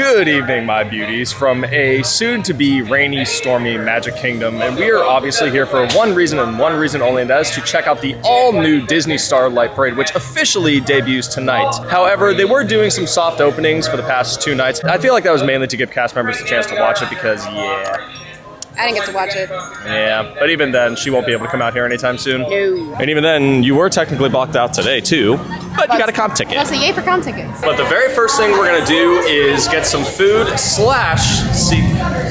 Good evening, my beauties, from a soon-to-be rainy, stormy Magic Kingdom, and we are obviously here for one reason and one reason only, and that is to check out the all-new Disney Starlight Parade, which officially debuts tonight. However, they were doing some soft openings for the past 2 nights. I feel like that was mainly to give cast members a chance to watch it because, yeah. I didn't get to watch it. Yeah, but even then, she won't be able to come out here anytime soon. No. And even then, you were technically blocked out today, too, but you got a comp ticket. That's a yay for comp tickets. But the very first thing we're gonna do is get some food / seek.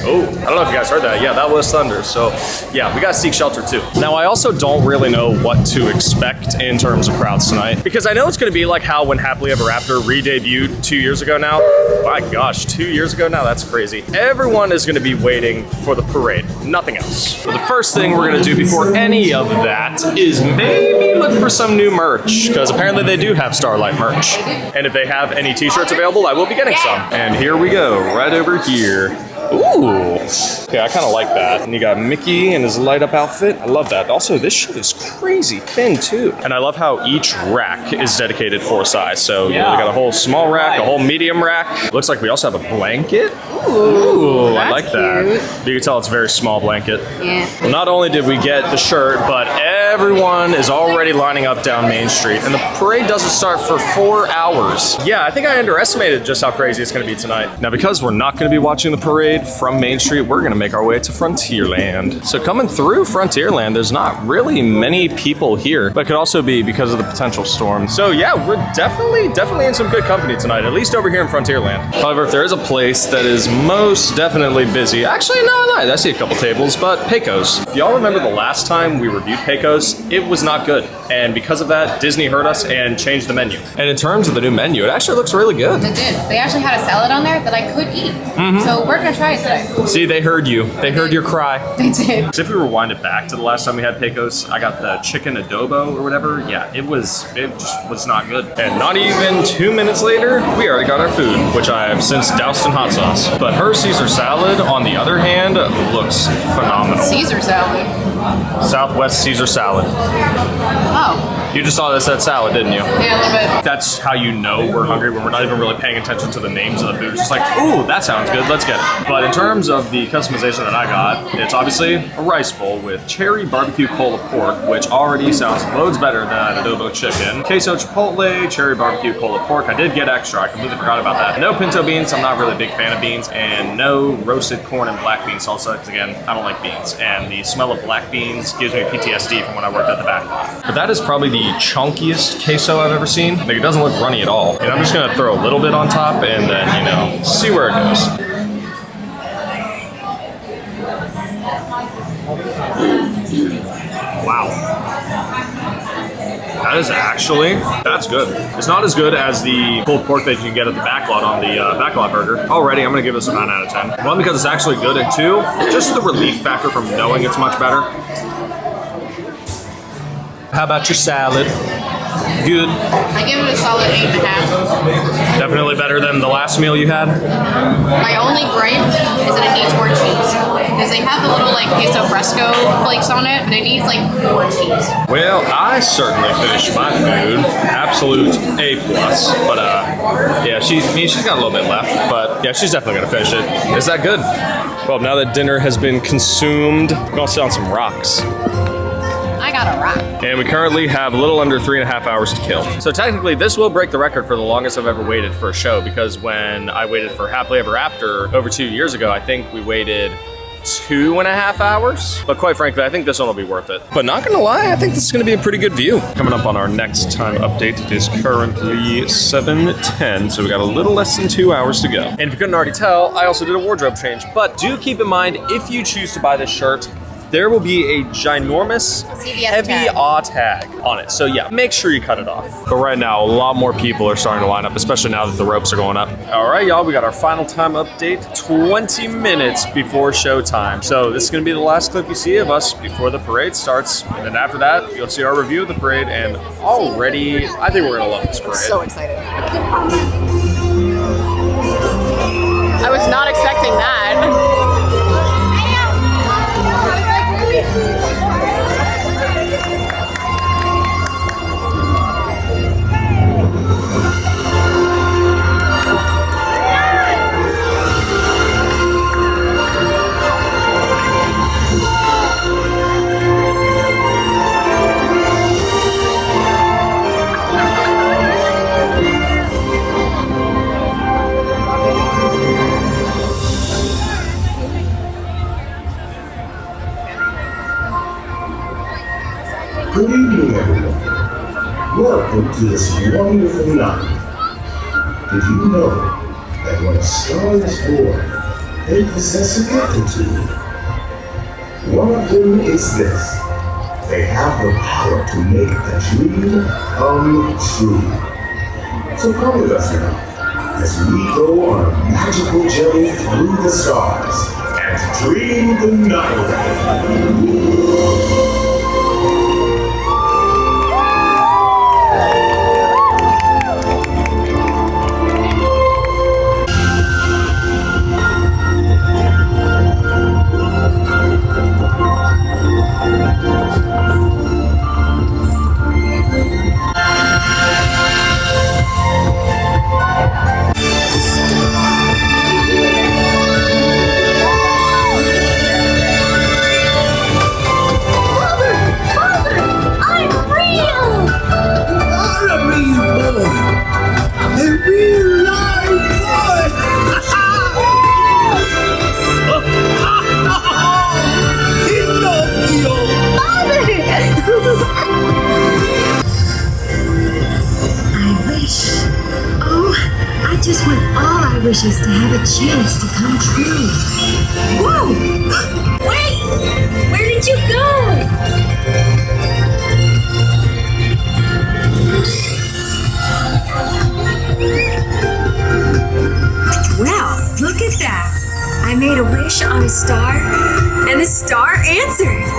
Oh, I don't know if you guys heard that. Yeah, that was thunder. So yeah, we gotta seek shelter too. Now I also don't really know what to expect in terms of crowds tonight, because I know it's gonna be like how when Happily Ever After re-debuted 2 years ago now. My gosh, 2 years ago now, that's crazy. Everyone is gonna be waiting for the parade, nothing else. But the first thing we're gonna do before any of that is maybe look for some new merch, because apparently they do have Starlight merch. And if they have any t-shirts available, I will be getting some. And here we go, right over here. Ooh, yeah, I kind of like that. And you got Mickey in his light up outfit. I love that. Also, this shirt is crazy thin too. And I love how each rack is dedicated for a size. So you know, we got a whole small rack, a whole medium rack. Looks like we also have a blanket. Ooh, I like that. Cute. You can tell it's a very small blanket. Yeah. Well, not only did we get the shirt, but everyone is already lining up down Main Street. And the parade doesn't start for 4 hours. Yeah, I think I underestimated just how crazy it's gonna be tonight. Now, because we're not gonna be watching the parade from Main Street, we're gonna make our way to Frontierland. So coming through Frontierland, there's not really many people here, but it could also be because of the potential storm. So yeah, we're definitely in some good company tonight, at least over here in Frontierland. However, if there is a place that is most definitely busy, actually no, I lied, I see a couple tables, but Pecos. If y'all remember the last time we reviewed Pecos, it was not good. And because of that, Disney heard us and changed the menu. And in terms of the new menu, it actually looks really good. It did. They actually had a salad on there that I could eat. So we're gonna try it today. See, they heard you. They heard your cry. They did. So if we rewind it back to the last time we had Pecos, I got the chicken adobo or whatever. Yeah, it just was not good. And not even 2 minutes later, we already got our food, which I have since doused in hot sauce. But her Caesar salad, on the other hand, looks phenomenal. Caesar salad. Southwest Caesar salad. Oh. You just saw this at salad, didn't you? Yeah, a little bit. That's how you know we're hungry, when we're not even really paying attention to the names of the food. It's just like, ooh, that sounds good, let's get it. But in terms of the customization that I got, it's obviously a rice bowl with cherry barbecue cola pork, which already sounds loads better than adobo chicken. Queso chipotle, cherry barbecue cola pork. I did get extra, I completely forgot about that. No pinto beans, I'm not really a big fan of beans, and no roasted corn and black bean salsa, because again, I don't like beans. And the smell of black beans gives me PTSD from when I worked at the back lot. But that is probably the chunkiest queso I've ever seen. Like, it doesn't look runny at all. And I'm just gonna throw a little bit on top and then, you know, see where it goes. Wow. That is actually, that's good. It's not as good as the pulled pork that you can get at the backlot on the backlot burger. Already, I'm gonna give this a 9 out of 10. One, because it's actually good, and two, just the relief factor from knowing it's much better. How about your salad? Good. I give it a solid 8.5. Definitely better than the last meal you had? My only gripe is that it needs more cheese. Because they have the little like queso fresco flakes on it, but it needs like more cheese. Well, I certainly finished my food. Absolute A+. But yeah, she's got a little bit left, but yeah, she's definitely gonna finish it. Is that good? Well, now that dinner has been consumed, we're gonna sit on some rocks. I got a rock. And we currently have a little under 3.5 hours to kill. So technically this will break the record for the longest I've ever waited for a show, because when I waited for Happily Ever After over 2 years ago, I think we waited 2.5 hours. But quite frankly, I think this one will be worth it. But not gonna lie, I think this is gonna be a pretty good view. Coming up on our next time update, it is currently 7:10, so we got a little less than 2 hours to go. And if you couldn't already tell, I also did a wardrobe change. But do keep in mind, if you choose to buy this shirt, there will be a ginormous heavy tag on it. So yeah, make sure you cut it off. But right now, a lot more people are starting to line up, especially now that the ropes are going up. All right, y'all, we got our final time update, 20 minutes before showtime. So this is gonna be the last clip you see of us before the parade starts. And then after that, you'll see our review of the parade, and already, I think we're gonna love this parade. So excited. I was not expecting that. welcome to this wonderful night. Did you know that when a star is born, they possess an aptitude? One of them is this. They have the power to make a dream come true. So come with us now, as we go on a magical journey through the stars and dream the night away. Just want all our wishes to have a chance to come true. Whoa! Wait! Where did you go? Well, look at that. I made a wish on a star, and the star answered.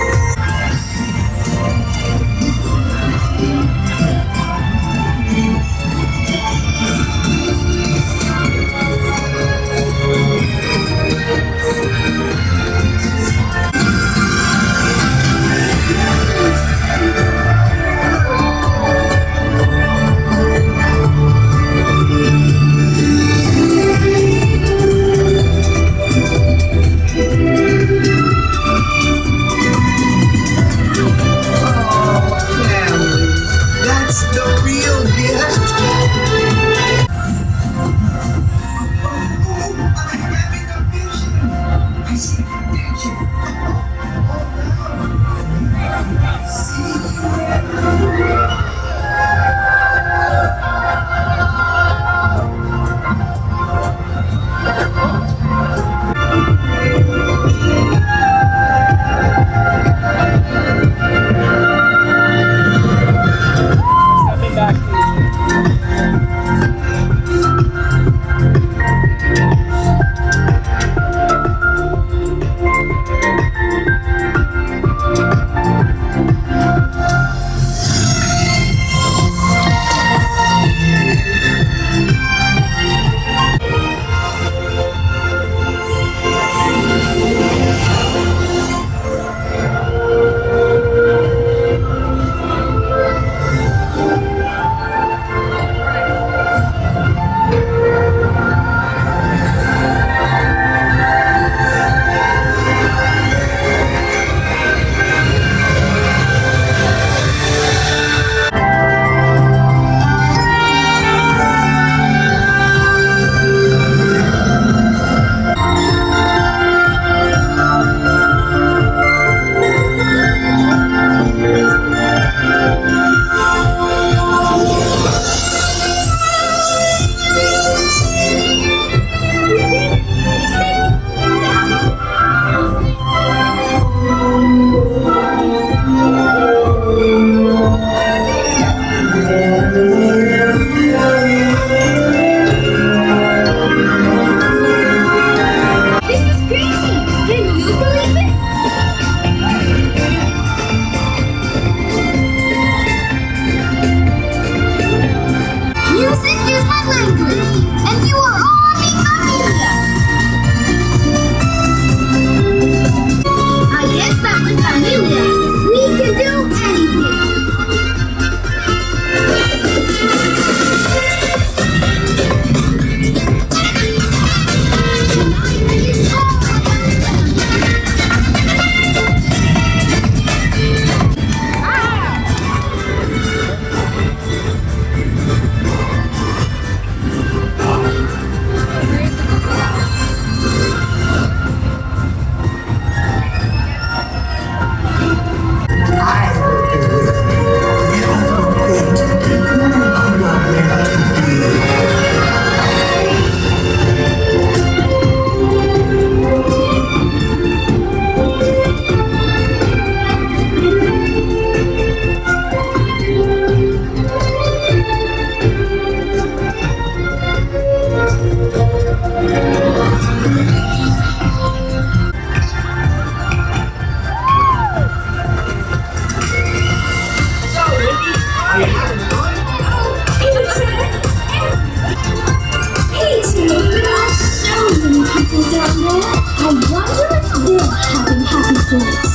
I wonder if they're having happy thoughts.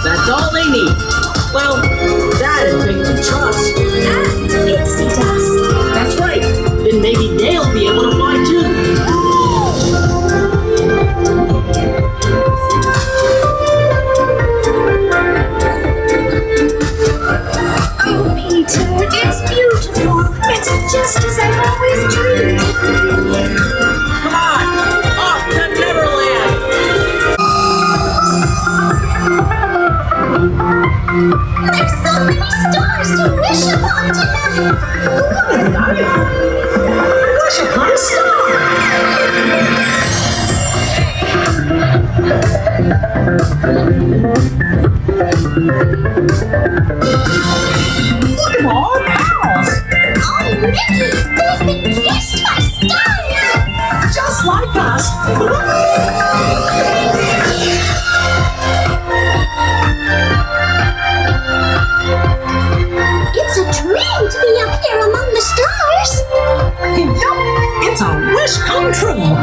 That's all they need. Well, that and things of trust. And pixie dust. That's right. Then maybe they'll be able to fly too. Oh, Peter, it's beautiful. It's just as I've always dreamed. Come on, off to Neverland. There's so many stars to wish upon tonight. Wish upon a star. Look at all our pals. Oh, Mickey, they've been kissed by stars. Just like us. It's a dream to be up here among the stars. Yup, it's a wish come true.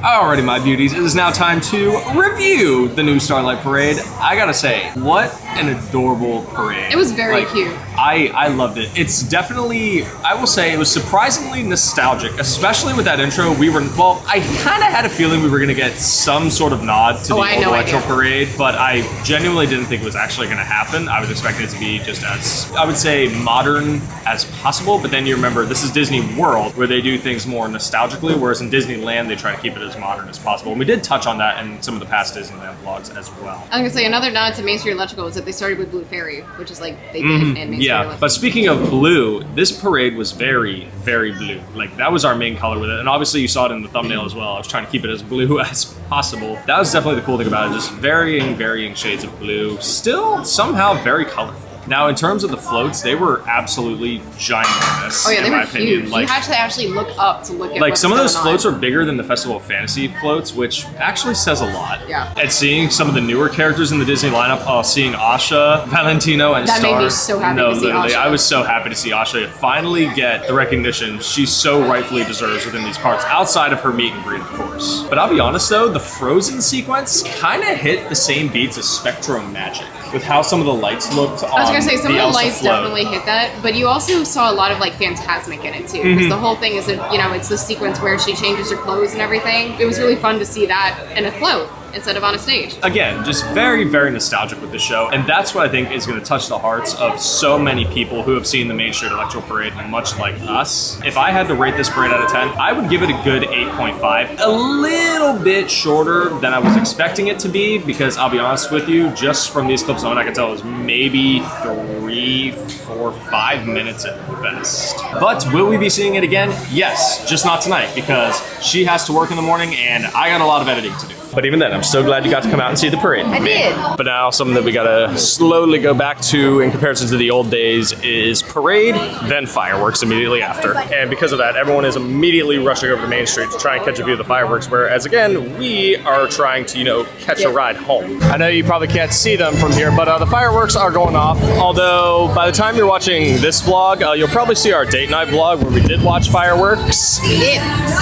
Alrighty, my beauties, it is now time to review the new Starlight Parade. I gotta say, what an adorable parade. It was very cute. I loved it. It's definitely, I will say, it was surprisingly nostalgic, especially with that intro. I kind of had a feeling we were going to get some sort of nod to the old Electro Parade, but I genuinely didn't think it was actually going to happen. I was expecting it to be just as, I would say, modern as possible, but then you remember, this is Disney World, where they do things more nostalgically, whereas in Disneyland, they try to keep it as modern as possible. And we did touch on that in some of the past Disneyland vlogs as well. I was going to say, another nod to Main Street Electrical was that they started with Blue Fairy, which is like, they did in Main Street Electrical. But speaking of blue, this parade was very, very blue. Like, that was our main color with it. And obviously you saw it in the thumbnail as well. I was trying to keep it as blue as possible. That was definitely the cool thing about it, just varying shades of blue. Still somehow very colorful. Now, in terms of the floats, they were absolutely ginormous. Oh yeah, they were huge. Like, you had to actually look up to look at like what's some of those going floats on. are bigger than the Festival of Fantasy floats, which actually says a lot. Yeah. And seeing some of the newer characters in the Disney lineup, seeing Asha, Valentino, and That Star. made me so happy to see literally, Asha. I was so happy to see Asha finally get the recognition she so rightfully deserves within these parks, outside of her meet and greet, of course. But I'll be honest though, the Frozen sequence kind of hit the same beats as Spectro Magic, with how some of the lights looked on I was gonna say, some of the Elsa lights float. definitely hit that, but you also saw a lot of like Phantasmic in it too. Because the whole thing is that, you know, it's the sequence where she changes her clothes and everything. It was really fun to see that in a float instead of on a stage. Again, just very nostalgic with the show, and that's what I think is going to touch the hearts of so many people who have seen the Main Street Electro Parade, much like us. If I had to rate this parade out of 10, I would give it a good 8.5. A little bit shorter than I was expecting it to be, because I'll be honest with you, just from these clips alone, I can tell it was maybe 3, 4, 5 minutes at best. But will we be seeing it again? Yes, just not tonight, because she has to work in the morning and I got a lot of editing to do. But even then, I'm so glad you got to come out and see the parade. I did. But now something that we gotta slowly go back to in comparison to the old days is parade, then fireworks immediately after. And because of that, everyone is immediately rushing over to Main Street to try and catch a view of the fireworks, whereas again, we are trying to, you know, catch a ride home. I know you probably can't see them from here, but the fireworks are going off. Although, by the time you're watching this vlog, you'll probably see our date night vlog where we did watch fireworks.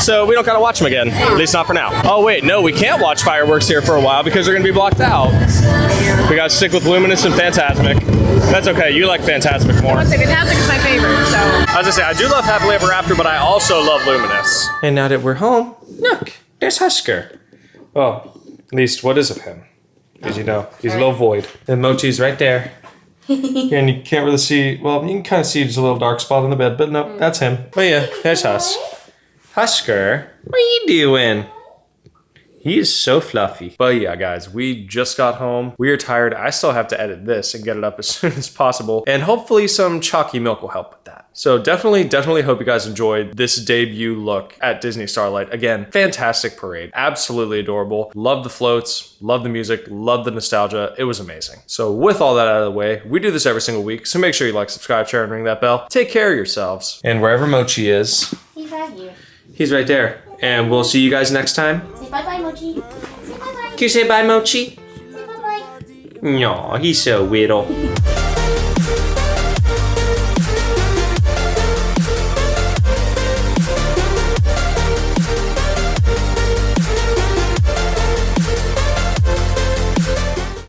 So we don't gotta watch them again, at least not for now. Oh wait, no, we can't watch fireworks here for a while because they're gonna be blocked out. We gotta stick with Luminous and Phantasmic. That's okay, you like Phantasmic more. I say Phantasmic is my favorite, so. I was gonna say, I do love Happily Ever After, but I also love Luminous. And now that we're home, look, there's Husker. Well, at least what is of him? Because you know, he's a little void. And Mochi's right there. And you can't really see, well, you can kind of see just a little dark spot on the bed, but no, that's him. But yeah, there's Husk. Husker, what are you doing? He is so fluffy. But yeah, guys, we just got home. We are tired. I still have to edit this and get it up as soon as possible. And hopefully some chalky milk will help with that. So definitely hope you guys enjoyed this debut look at Disney Starlight. Again, fantastic parade. Absolutely adorable. Love the floats, love the music, love the nostalgia. It was amazing. So with all that out of the way, we do this every single week. So make sure you like, subscribe, share, and ring that bell. Take care of yourselves. And wherever Mochi is, He's right here. he's right there. And we'll see you guys next time. Say bye-bye, Mochi. Say bye-bye. Can you say bye, Mochi? Say bye-bye. No, he's so little.